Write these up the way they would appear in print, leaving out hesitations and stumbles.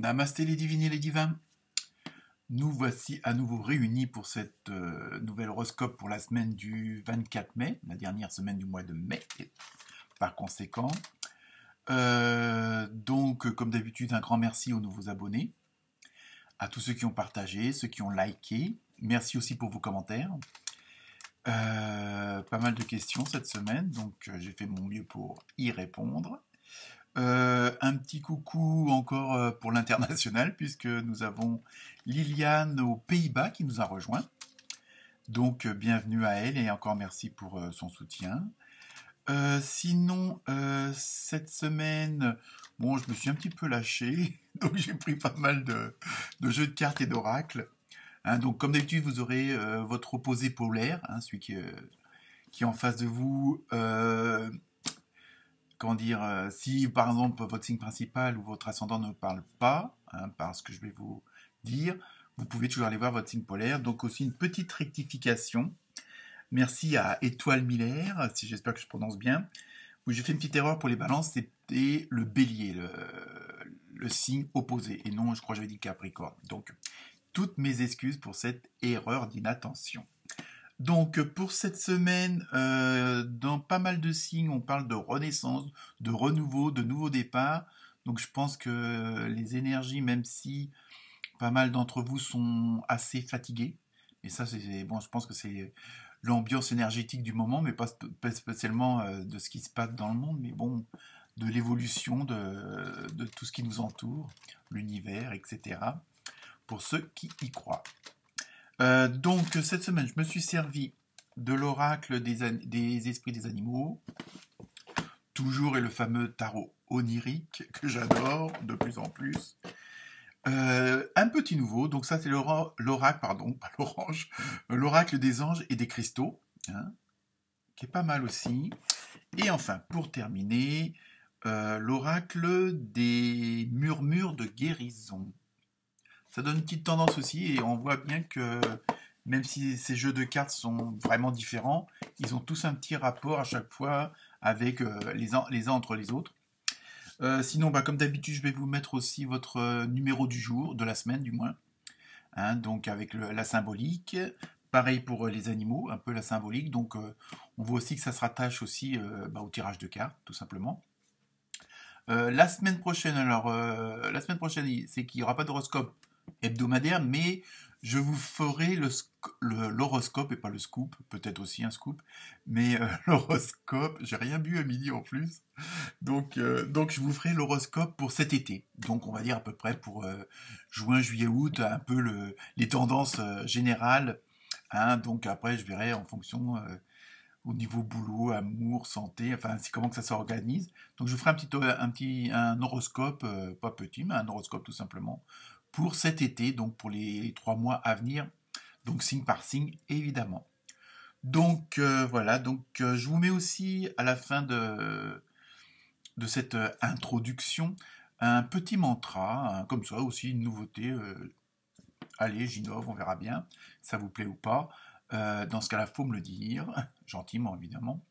Namasté les divines et les divins. Nous voici à nouveau réunis pour cette nouvelle horoscope pour la semaine du 24 mai, la dernière semaine du mois de mai, et par conséquent. Donc, comme d'habitude, un grand merci aux nouveaux abonnés, à tous ceux qui ont partagé, ceux qui ont liké. Merci aussi pour vos commentaires. Pas mal de questions cette semaine, donc j'ai fait mon mieux pour y répondre. Un petit coucou encore pour l'international, puisque nous avons Liliane aux Pays-Bas qui nous a rejoint. Donc bienvenue à elle et encore merci pour son soutien. Sinon, cette semaine, bon, je me suis un petit peu lâché, donc j'ai pris pas mal de jeux de cartes et d'oracles. Hein, donc comme d'habitude, vous aurez votre opposé polaire, hein, celui qui est en face de vous. Comment dire, si par exemple votre signe principal ou votre ascendant ne parle pas, hein, par ce que je vais vous dire, vous pouvez toujours aller voir votre signe polaire. Donc aussi une petite rectification. Merci à Étoile Miller, si j'espère que je prononce bien. Oui, j'ai fait une petite erreur pour les balances, c'était le bélier, le signe opposé. Et non, je crois que j'avais dit Capricorne. Donc, toutes mes excuses pour cette erreur d'inattention. Donc pour cette semaine, dans pas mal de signes, on parle de renaissance, de renouveau, de nouveau départ. Donc je pense que les énergies, même si pas mal d'entre vous sont assez fatigués, et ça c'est bon, je pense que c'est l'ambiance énergétique du moment, mais pas spécialement de ce qui se passe dans le monde, mais bon, de l'évolution de tout ce qui nous entoure, l'univers, etc. Pour ceux qui y croient. Donc cette semaine, je me suis servi de l'oracle des esprits des animaux, toujours et le fameux tarot onirique que j'adore de plus en plus. Un petit nouveau, donc ça c'est l'oracle, pardon, pas l'orange, l'oracle des anges et des cristaux, hein, qui est pas mal aussi. Et enfin, pour terminer, l'oracle des murmures de guérison. Ça donne une petite tendance aussi et on voit bien que même si ces jeux de cartes sont vraiment différents, ils ont tous un petit rapport à chaque fois avec les uns entre les autres. Sinon, comme d'habitude, je vais vous mettre aussi votre numéro du jour, de la semaine du moins, hein, donc avec la symbolique. Pareil pour les animaux, un peu la symbolique. Donc on voit aussi que ça se rattache aussi au tirage de cartes, tout simplement. La semaine prochaine, c'est qu'il n'y aura pas d'horoscope hebdomadaire, mais je vous ferai l'horoscope et pas le scoop, peut-être aussi un scoop, mais l'horoscope, j'ai rien bu à midi en plus, donc je vous ferai l'horoscope pour cet été, donc on va dire à peu près pour juin, juillet, août, un peu les tendances générales, hein, donc après je verrai en fonction au niveau boulot, amour, santé, enfin c'est comment que ça s'organise, donc je vous ferai un horoscope, pas petit, mais un horoscope tout simplement, pour cet été, donc pour les 3 mois à venir, donc signe par signe, évidemment. Donc voilà, donc je vous mets aussi à la fin de cette introduction un petit mantra, hein, comme ça aussi une nouveauté. Allez, j'innove, on verra bien, ça vous plaît ou pas. Dans ce cas-là, faut me le dire, gentiment évidemment.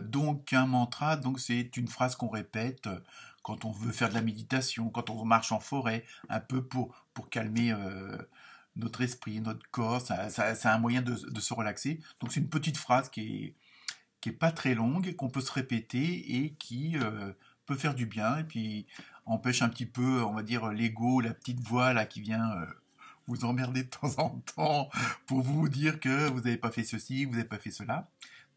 Donc un mantra, donc c'est une phrase qu'on répète quand on veut faire de la méditation, quand on marche en forêt, un peu pour calmer notre esprit, notre corps. C'est un moyen de se relaxer. Donc c'est une petite phrase qui est pas très longue, qu'on peut se répéter et qui peut faire du bien et puis empêche un petit peu, on va dire, l'ego, la petite voix là qui vient vous emmerder de temps en temps pour vous dire que vous n'avez pas fait ceci, vous n'avez pas fait cela.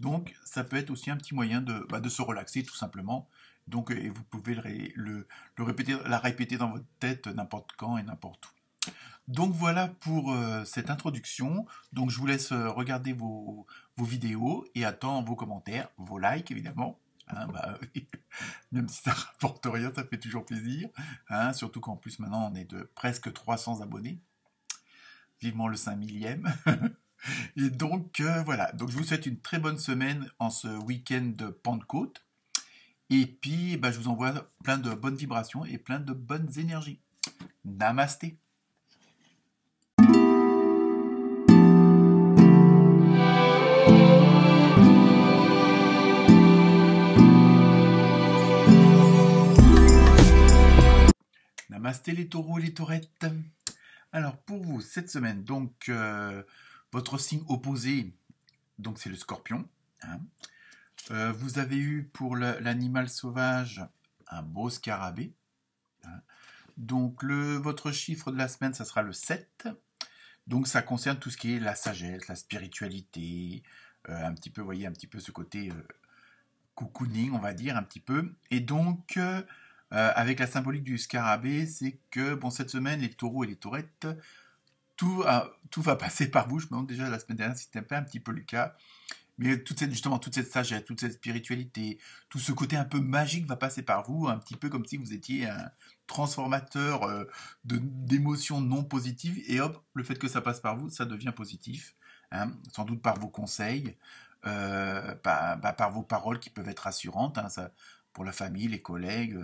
Donc, ça peut être aussi un petit moyen de se relaxer, tout simplement. Donc, et vous pouvez la répéter dans votre tête n'importe quand et n'importe où. Donc, voilà pour cette introduction. Donc, je vous laisse regarder vos vidéos et attends vos commentaires, vos likes, évidemment. Hein, même si ça ne rapporte rien, ça fait toujours plaisir. Hein, surtout qu'en plus, maintenant, on est de presque 300 abonnés. Vivement le 5000e. Et donc voilà, donc je vous souhaite une très bonne semaine en ce week-end de Pentecôte. Et puis je vous envoie plein de bonnes vibrations et plein de bonnes énergies. Namasté. Namasté. Namasté les taureaux et les taurettes. Alors pour vous, cette semaine, donc votre signe opposé, donc c'est le scorpion. Hein. Vous avez eu pour l'animal sauvage un beau scarabée. Hein. Donc votre chiffre de la semaine, ça sera le 7. Donc ça concerne tout ce qui est la sagesse, la spiritualité, un petit peu, vous voyez, un petit peu ce côté cocooning, on va dire, un petit peu. Et donc, avec la symbolique du scarabée, c'est que, bon, cette semaine, les taureaux et les taurettes, tout va passer par vous. Je me demande déjà la semaine dernière si c'était pas un petit peu le cas. Mais justement, toute cette sagesse, toute cette spiritualité, tout ce côté un peu magique va passer par vous, un petit peu comme si vous étiez un transformateur d'émotions non positives. Et hop, le fait que ça passe par vous, ça devient positif. Hein, sans doute par vos conseils, par vos paroles qui peuvent être rassurantes. Hein, ça, pour la famille, les collègues,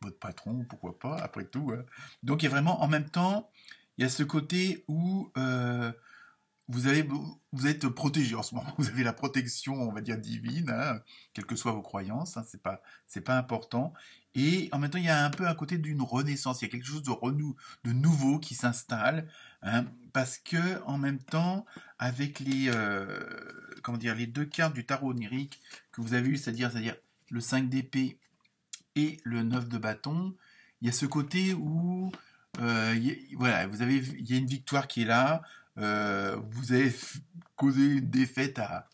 votre patron, pourquoi pas, après tout. Hein. Donc il y a vraiment, en même temps, il y a ce côté où vous êtes protégé en ce moment. Vous avez la protection, on va dire, divine, hein, quelles que soient vos croyances, hein, c'est pas important. Et en même temps, il y a un peu un côté d'une renaissance. Il y a quelque chose de nouveau qui s'installe, hein, parce que en même temps, avec comment dire, les deux cartes du tarot onirique que vous avez eu, c'est-à-dire le 5 d'épée et le 9 de bâton, il y a ce côté où voilà, il y a une victoire qui est là. Vous avez causé une défaite à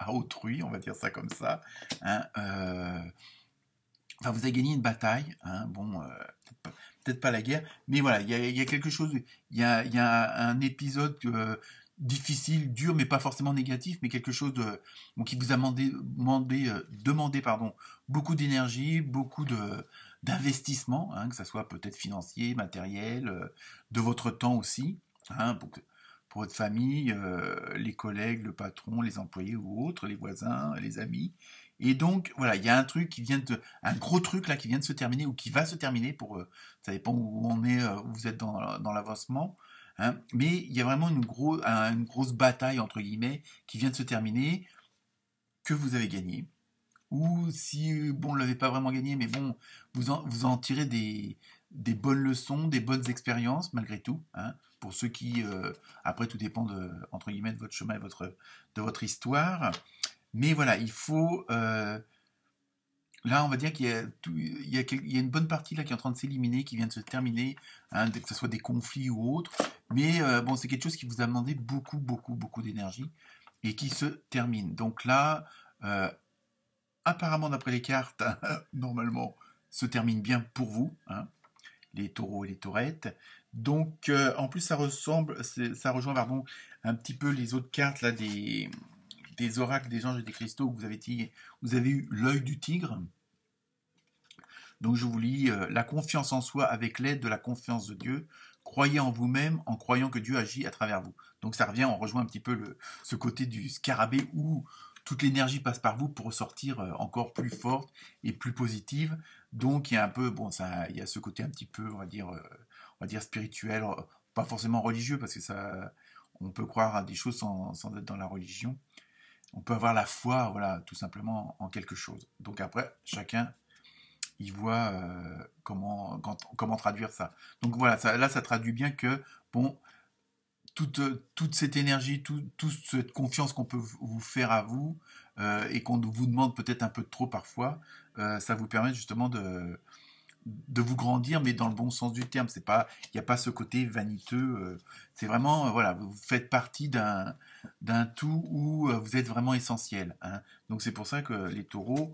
autrui, on va dire ça comme ça. Hein, enfin, vous avez gagné une bataille. Hein, bon, peut-être pas la guerre, mais voilà, il y a quelque chose. Il y a un épisode difficile, dur, mais pas forcément négatif, mais quelque chose bon, qui vous a demandé pardon, beaucoup d'énergie, beaucoup d'investissement, hein, que ça soit peut-être financier, matériel, de votre temps aussi, hein, pour votre famille, les collègues, le patron, les employés ou autres, les voisins, les amis. Et donc, voilà, il y a un truc un gros truc là qui vient de se terminer ou qui va se terminer ça dépend où on est, où vous êtes dans l'avancement. Hein, mais il y a vraiment une grosse bataille, entre guillemets, qui vient de se terminer, que vous avez gagné. Ou si, bon, on ne l'avez pas vraiment gagné, mais bon, vous en tirez des bonnes leçons, des bonnes expériences, malgré tout. Hein, pour ceux qui, après, tout dépend, entre guillemets, de votre chemin et de votre histoire. Mais voilà, il faut... là, on va dire qu'il y a une bonne partie là qui est en train de s'éliminer, qui vient de se terminer, hein, que ce soit des conflits ou autres. Mais bon, c'est quelque chose qui vous a demandé beaucoup, beaucoup, beaucoup d'énergie et qui se termine. Donc là, apparemment, d'après les cartes, normalement, se termine bien pour vous, hein, les taureaux et les taurettes. Donc, en plus, ça rejoint, pardon, un petit peu les autres cartes là des oracles, des anges et des cristaux où vous avez eu l'œil du tigre. Donc je vous lis la confiance en soi avec l'aide de la confiance de Dieu. Croyez en vous-même en croyant que Dieu agit à travers vous. Donc ça revient, on rejoint un petit peu ce côté du scarabée où toute l'énergie passe par vous pour ressortir encore plus forte et plus positive. Donc il y a un peu, bon, il y a ce côté un petit peu, on va dire spirituel, pas forcément religieux parce que on peut croire à des choses sans être dans la religion. On peut avoir la foi, voilà, tout simplement en quelque chose. Donc après, chacun il voit comment traduire ça. Donc voilà, là ça traduit bien que bon, toute cette énergie, toute cette confiance qu'on peut vous faire à vous et qu'on vous demande peut-être un peu trop parfois, ça vous permet justement de vous grandir, mais dans le bon sens du terme. Il n'y a pas ce côté vaniteux. C'est vraiment, voilà, vous faites partie d'un tout où vous êtes vraiment essentiel. Hein. Donc c'est pour ça que les taureaux,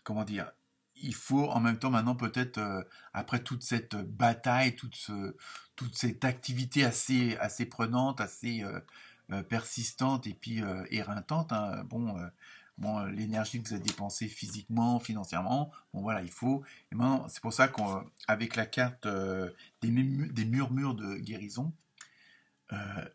comment dire, il faut en même temps maintenant peut-être, après toute cette bataille, toute cette activité assez prenante, assez persistante et puis éreintante, hein, bon, l'énergie que vous avez dépensée physiquement, financièrement, bon voilà, il faut. Et maintenant, c'est pour ça qu'avec la carte des murmures de guérison,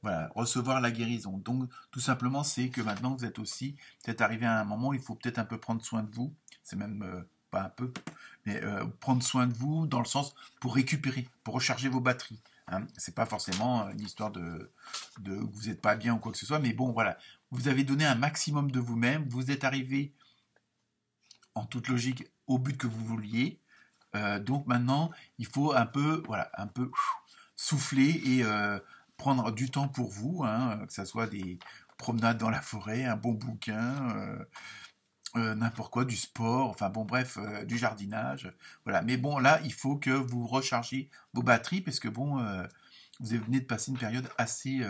voilà, recevoir la guérison. Donc, tout simplement, c'est que maintenant, vous êtes aussi peut-être arrivé à un moment où il faut peut-être un peu prendre soin de vous. C'est même pas un peu, mais prendre soin de vous dans le sens pour récupérer, pour recharger vos batteries. Hein. C'est pas forcément une histoire de que vous n'êtes pas bien ou quoi que ce soit, mais bon, voilà. Vous avez donné un maximum de vous-même. Vous êtes arrivé, en toute logique, au but que vous vouliez. Donc maintenant, il faut un peu, voilà, un peu souffler et prendre du temps pour vous, hein, que ça soit des promenades dans la forêt, un bon bouquin, n'importe quoi, du sport, enfin bon bref, du jardinage, voilà. Mais bon là, il faut que vous rechargiez vos batteries parce que bon, vous venez de passer une période assez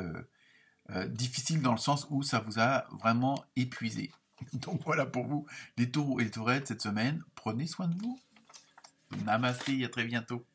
difficile dans le sens où ça vous a vraiment épuisé. Donc voilà pour vous les taureaux et les taurettes cette semaine. Prenez soin de vous. Namasté, à très bientôt.